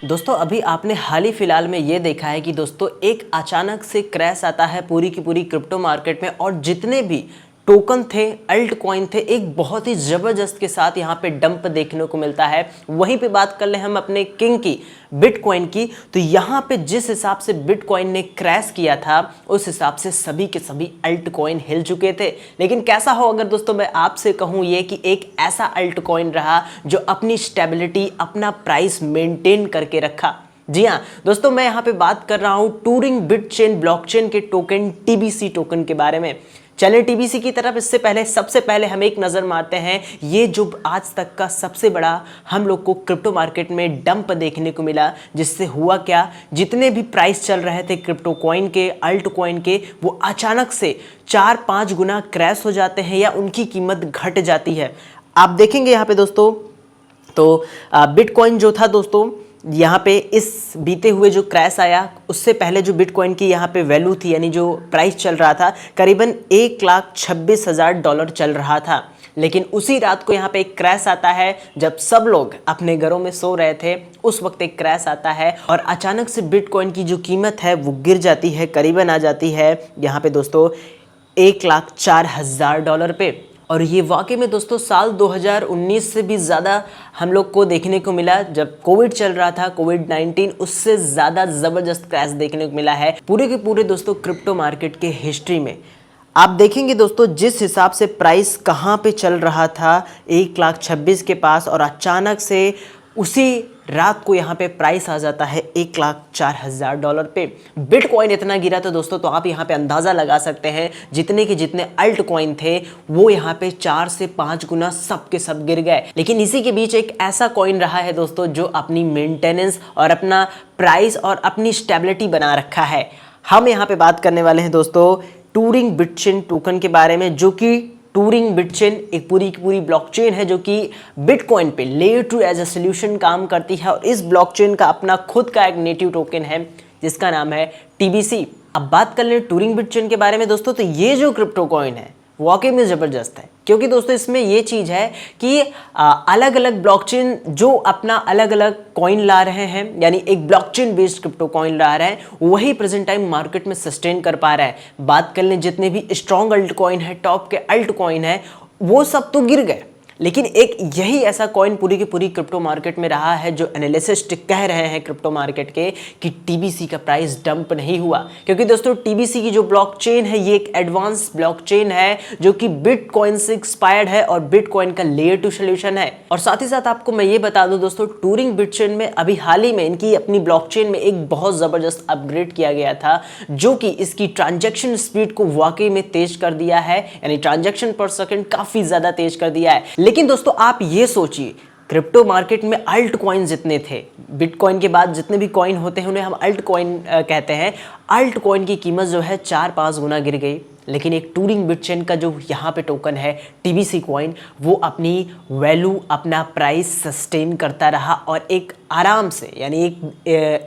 दोस्तों अभी आपने हाल ही फिलहाल में ये देखा है कि दोस्तों एक अचानक से क्रैश आता है पूरी की पूरी क्रिप्टो मार्केट में और जितने भी टोकन थे, अल्ट कॉइन थे, एक बहुत ही ज़बरदस्त के साथ यहाँ पे डंप देखने को मिलता है। वहीं पे बात कर ले हम अपने किंग की, बिटकॉइन की, तो यहाँ पे जिस हिसाब से बिटकॉइन ने क्रैश किया था उस हिसाब से सभी के सभी अल्ट कॉइन हिल चुके थे। लेकिन कैसा हो अगर दोस्तों मैं आपसे कहूँ ये कि एक ऐसा अल्ट कॉइन रहा जो अपनी स्टेबिलिटी, अपना प्राइस मेंटेन करके रखा। जी हाँ दोस्तों, मैं यहाँ पे बात कर रहा हूँ टूरिंग बिटचेन ब्लॉकचेन के टोकन टीबीसी टोकन के बारे में। चलिए टीबीसी की तरफ इससे पहले सबसे पहले हम एक नज़र मारते हैं ये जो आज तक का सबसे बड़ा हम लोग को क्रिप्टो मार्केट में डंप देखने को मिला। जिससे हुआ क्या, जितने भी प्राइस चल रहे थे क्रिप्टो कॉइन के, अल्ट कॉइन के, वो अचानक से 4-5 गुना क्रैश हो जाते हैं या उनकी कीमत घट जाती है। आप देखेंगे यहाँ पे दोस्तों, तो बिटकॉइन जो था दोस्तों, यहाँ पे इस बीते हुए जो क्रैश आया उससे पहले जो बिटकॉइन की यहाँ पे वैल्यू थी, यानी जो प्राइस चल रहा था, करीबन $1,26,000 चल रहा था। लेकिन उसी रात को यहाँ पे एक क्रैश आता है जब सब लोग अपने घरों में सो रहे थे, उस वक्त एक क्रैश आता है और अचानक से बिटकॉइन की जो कीमत है वो गिर जाती है, करीबन आ जाती है यहाँ पे दोस्तों $1,04,000 पे। और ये वाकई में दोस्तों साल 2019 से भी ज़्यादा हम लोग को देखने को मिला। जब कोविड चल रहा था, कोविड-19, उससे ज़्यादा ज़बरदस्त क्रैश देखने को मिला है पूरे के पूरे दोस्तों क्रिप्टो मार्केट के हिस्ट्री में। आप देखेंगे दोस्तों जिस हिसाब से प्राइस कहाँ पे चल रहा था 1,26,000 के पास, और अचानक से उसी रात को यहाँ पे प्राइस आ जाता है $1,04,000 पे। बिटकॉइन इतना गिरा था दोस्तों, तो आप यहाँ पे अंदाज़ा लगा सकते हैं जितने के जितने अल्ट कॉइन थे वो यहाँ पे 4 से 5 गुना सब के सब गिर गए। लेकिन इसी के बीच एक ऐसा कॉइन रहा है दोस्तों जो अपनी मेंटेनेंस और अपना प्राइस और अपनी स्टेबिलिटी बना रखा है। हम यहाँ पे बात करने वाले हैं दोस्तों टूरिंग बिटचेन टोकन के बारे में, जो कि टूरिंग बिटचेन एक पूरी की पूरी ब्लॉकचेन है जो कि बिटकॉइन पे लेयर 2 एज अ सोल्यूशन काम करती है। और इस ब्लॉकचेन का अपना खुद का एक नेटिव टोकन है जिसका नाम है टीबीसी। अब बात कर लें टूरिंग बिटचेन के बारे में दोस्तों, तो ये जो क्रिप्टो कॉइन है वाकई में ज़बरदस्त है, क्योंकि दोस्तों इसमें ये चीज़ है कि अलग अलग ब्लॉकचेन जो अपना अलग अलग कॉइन ला रहे हैं, यानी एक ब्लॉकचेन बेस्ड क्रिप्टो कॉइन ला रहे हैं, वही प्रेजेंट टाइम मार्केट में सस्टेन कर पा रहा है। बात कर लें जितने भी स्ट्रॉन्ग अल्ट कॉइन है, टॉप के अल्ट कॉइन है, वो सब तो गिर गए, लेकिन एक यही ऐसा कॉइन पूरी की पूरी क्रिप्टो मार्केट में रहा है जो एनालिसिस्ट कह रहे हैं क्रिप्टो मार्केट के कि टीबीसी का प्राइस डंप नहीं हुआ। क्योंकि दोस्तों टीबीसी की जो ब्लॉकचेन है ये एक एडवांस ब्लॉकचेन है जो कि बिटकॉइन से इंस्पायर्ड है और बिटकॉइन का लेयर 2 सोल्यूशन है। और साथ ही साथ आपको मैं ये बता दूं दोस्तों, टूरिंग बिटचेन में अभी हाल ही में इनकी अपनी ब्लॉकचेन में एक बहुत ज़बरदस्त अपग्रेड किया गया था जो कि इसकी ट्रांजैक्शन स्पीड को वाकई में तेज कर दिया है, यानी ट्रांजैक्शन पर सेकंड काफ़ी ज़्यादा तेज कर दिया है। लेकिन दोस्तों आप ये सोचिए, क्रिप्टो मार्केट में अल्ट कॉइन जितने थे, बिटकॉइन के बाद जितने भी कॉइन होते हैं उन्हें हम अल्ट कॉइन कहते हैं, अल्ट कॉइन की कीमत जो है 4-5 गुना गिर गई। लेकिन एक टूरिंग बिटचेन का जो यहाँ पे टोकन है टीबीसी कॉइन, वो अपनी वैल्यू, अपना प्राइस सस्टेन करता रहा और एक आराम से, यानी एक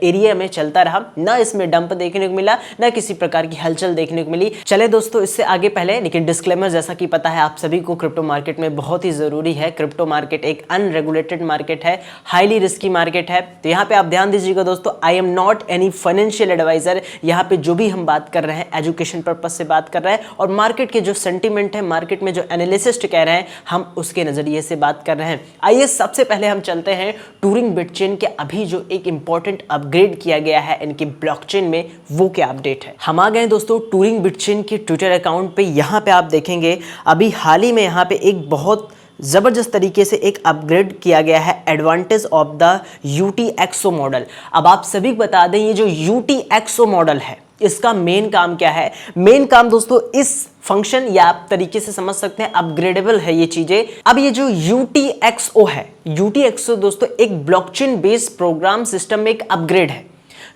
एरिया में चलता रहा। ना इसमें डंप देखने को मिला, ना किसी प्रकार की हलचल देखने को मिली। चले दोस्तों इससे आगे पहले लेकिन डिस्क्लेमर, जैसा कि पता है आप सभी को क्रिप्टो मार्केट में बहुत ही ज़रूरी है, क्रिप्टो मार्केट एक अनरेगुलेटेड मार्केट है, हाईली रिस्की मार्केट है। तो यहाँ पे आप ध्यान दीजिएगा दोस्तों, I am not any financial advisor. यहाँ पे जो भी हम बात कर रहे हैं एजुकेशन पर्पज से बात कर रहे हैं, और मार्केट के जो सेंटीमेंट है, मार्केट में जो एनालिसिस्ट कह रहे हैं, हम उसके नजरिए से बात कर रहे हैं। आइए सबसे पहले हम चलते हैं टूरिंग बिटचेन के अभी जो एक इंपॉर्टेंट अपग्रेड किया गया है इनकी ब्लॉकचेन में, वो क्या अपडेट है। हम आ गए दोस्तों टूरिंग बिटचेन के ट्विटर अकाउंट पे। यहाँ पे आप देखेंगे अभी हाल ही में यहाँ पे एक बहुत ज़बरदस्त तरीके से एक अपग्रेड किया गया है, advantage of the UTXO model. अब आप सभी को बता दें ये जो UTXO मॉडल है इसका मेन काम क्या है। मेन काम दोस्तों इस फंक्शन, या आप तरीके से समझ सकते हैं अपग्रेडेबल है ये चीजें। अब ये जो UTXO है, UTXO दोस्तों एक ब्लॉकचेन बेस्ड प्रोग्राम सिस्टम में एक अपग्रेड है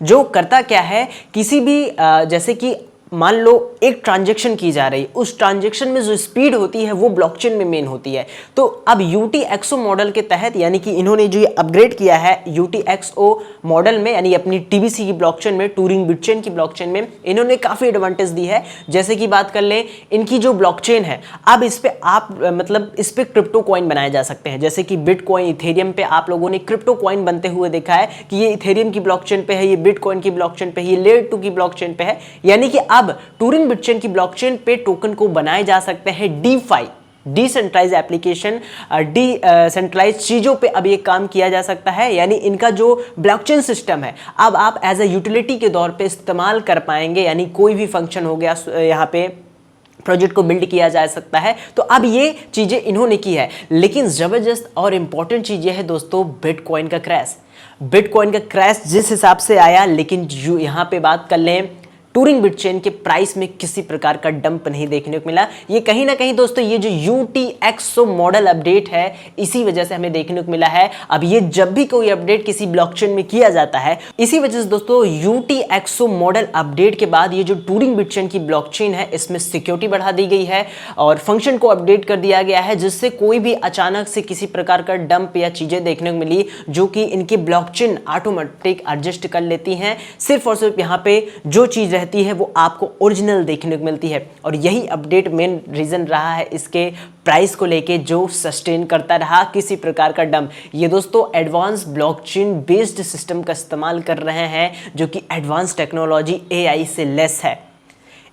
जो करता क्या है, किसी भी जैसे कि मान लो एक ट्रांजैक्शन की जा रही, उस ट्रांजैक्शन में जो स्पीड होती है वो ब्लॉकचेन में मेन होती है। तो अब UTXO मॉडल के तहत, यानी कि इन्होंने जो ये अपग्रेड किया है UTXO मॉडल में, यानी अपनी TBC की ब्लॉकचेन में, टूरिंग बिटचेन की ब्लॉकचेन में, इन्होंने काफी एडवांटेज दी है। जैसे कि बात कर लें, इनकी जो ब्लॉकचेन है, अब इस पे आप मतलब इस पे क्रिप्टो कॉइन बनाए जा सकते हैं। जैसे कि बिटकॉइन, इथेरियम पे आप लोगों ने क्रिप्टो कॉइन बनते हुए देखा है कि ये इथेरियम की ब्लॉकचेन पे है, ये बिटकॉइन की ब्लॉकचेन पे है, ये लेयर 2 की ब्लॉकचेन पे है। यानी कि अब टूरिंग बिटचेन की ब्लॉकचेन पे टोकन को बनाए जा सकते हैं डीफाई, डिसेंट्रलाइज एप्लीकेशन, डिसेंट्रलाइज चीजों पे अब ये काम किया जा सकता है। यानी इनका जो ब्लॉकचेन सिस्टम है अब आप एज ए यूटिलिटी के तौर पे इस्तेमाल कर पाएंगे। यानी कोई भी फंक्शन हो गया, यहाँ पे प्रोजेक्ट को बिल्ड किया जा सकता है। तो अब ये चीजें इन्होंने की है। लेकिन जबरदस्त और इंपॉर्टेंट चीज ये है दोस्तों, बिटकॉइन का क्रैश। बिटकॉइन का क्रैश जिस हिसाब से आया, लेकिन यहाँ पे बात कर लें, टूरिंग बिटचेन के प्राइस में किसी प्रकार का डंप नहीं देखने को मिला। ये कहीं ना कहीं दोस्तों ये जो UTXO मॉडल अपडेट है, इसी वजह से हमें देखने को मिला है। अब ये जब भी कोई अपडेट किसी ब्लॉकचेन में किया जाता है, इसी वजह से दोस्तों UTXO मॉडल अपडेट के बाद ये जो टूरिंग बिटचेन की ब्लॉकचेन है, इसमें सिक्योरिटी बढ़ा दी गई है और फंक्शन को अपडेट कर दिया गया है, जिससे कोई भी अचानक से किसी प्रकार का डंप या चीजें देखने को मिली जो कि इनकी ब्लॉकचेन ऑटोमेटिक एडजस्ट कर लेती हैं। सिर्फ और सिर्फ यहाँ पे जो चीज है वो आपको ओरिजिनल देखने को मिलती है। और यही अपडेट मेन रीजन रहा है इसके प्राइस को लेके, जो सस्टेन करता रहा किसी प्रकार का डंप। ये दोस्तों एडवांस ब्लॉकचेन बेस्ड सिस्टम का इस्तेमाल कर रहे हैं, जो कि एडवांस टेक्नोलॉजी AI से लेस है।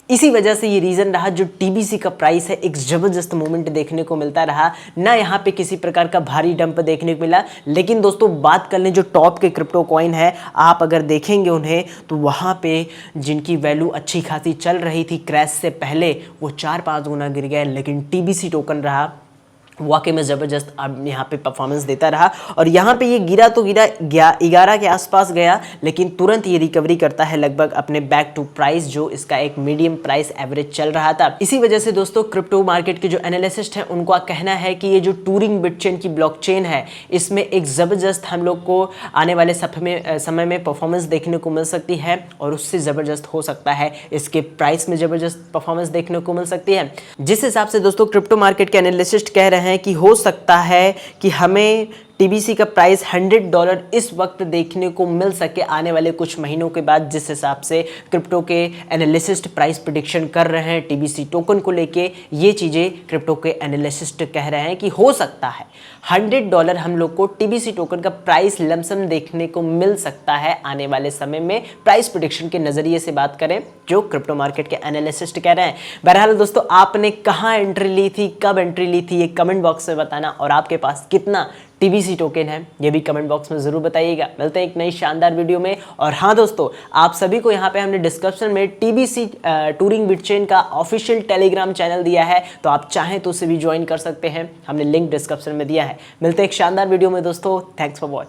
इसी वजह से ये रीजन रहा जो TBC का प्राइस है, एक जबरदस्त मूवमेंट देखने को मिलता रहा ना। यहाँ पे किसी प्रकार का भारी डंप देखने को मिला। लेकिन दोस्तों बात कर लें जो टॉप के क्रिप्टो कॉइन है, आप अगर देखेंगे उन्हें तो वहाँ पे जिनकी वैल्यू अच्छी खासी चल रही थी क्रैश से पहले, वो 4-5 गुना गिर गए। लेकिन TBC टोकन रहा वाकई में ज़बरदस्त अब यहाँ पे परफॉर्मेंस देता रहा। और यहाँ पे ये गिरा तो गिरा 11 के आसपास गया, लेकिन तुरंत ये रिकवरी करता है लगभग अपने बैक टू प्राइस, जो इसका एक मीडियम प्राइस एवरेज चल रहा था। इसी वजह से दोस्तों क्रिप्टो मार्केट के जो एनालिसिस्ट हैं उनका कहना है कि ये जो टूरिंग बिटचेन की ब्लॉकचेन है, इसमें एक ज़बरदस्त हम लोग को आने वाले समय में परफॉर्मेंस देखने को मिल सकती है। और उससे ज़बरदस्त हो सकता है इसके प्राइस में ज़बरदस्त परफॉर्मेंस देखने को मिल सकती है। जिस हिसाब से दोस्तों क्रिप्टो मार्केट के एनालिसिस्ट कह रहे हैं कि हो सकता है कि हमें TBC का प्राइस $100 इस वक्त देखने को मिल सके आने वाले कुछ महीनों के बाद। जिस हिसाब से क्रिप्टो के एनालिसिस्ट प्राइस प्रेडिक्शन कर रहे हैं TBC टोकन को लेके, ये चीज़ें क्रिप्टो के एनालिसिस्ट कह रहे हैं कि हो सकता है $100 हम लोग को TBC टोकन का प्राइस लमसम देखने को मिल सकता है आने वाले समय में, प्राइस प्रेडिक्शन के नज़रिए से बात करें जो क्रिप्टो मार्केट के एनालिसिस्ट कह रहे हैं। बहरहाल दोस्तों, आपने कहाँ एंट्री ली थी, कब एंट्री ली थी, ये कमेंट बॉक्स में बताना। और आपके पास कितना TBC टोकन है ये भी कमेंट बॉक्स में जरूर बताइएगा। मिलते हैं एक नई शानदार वीडियो में। और हाँ दोस्तों, आप सभी को यहाँ पे हमने डिस्क्रिप्शन में TBC टूरिंग बिटचेन का ऑफिशियल टेलीग्राम चैनल दिया है, तो आप चाहें तो उसे भी ज्वाइन कर सकते हैं। हमने लिंक डिस्क्रिप्शन में दिया है। मिलते हैं एक शानदार वीडियो में दोस्तों। Thanks for watch.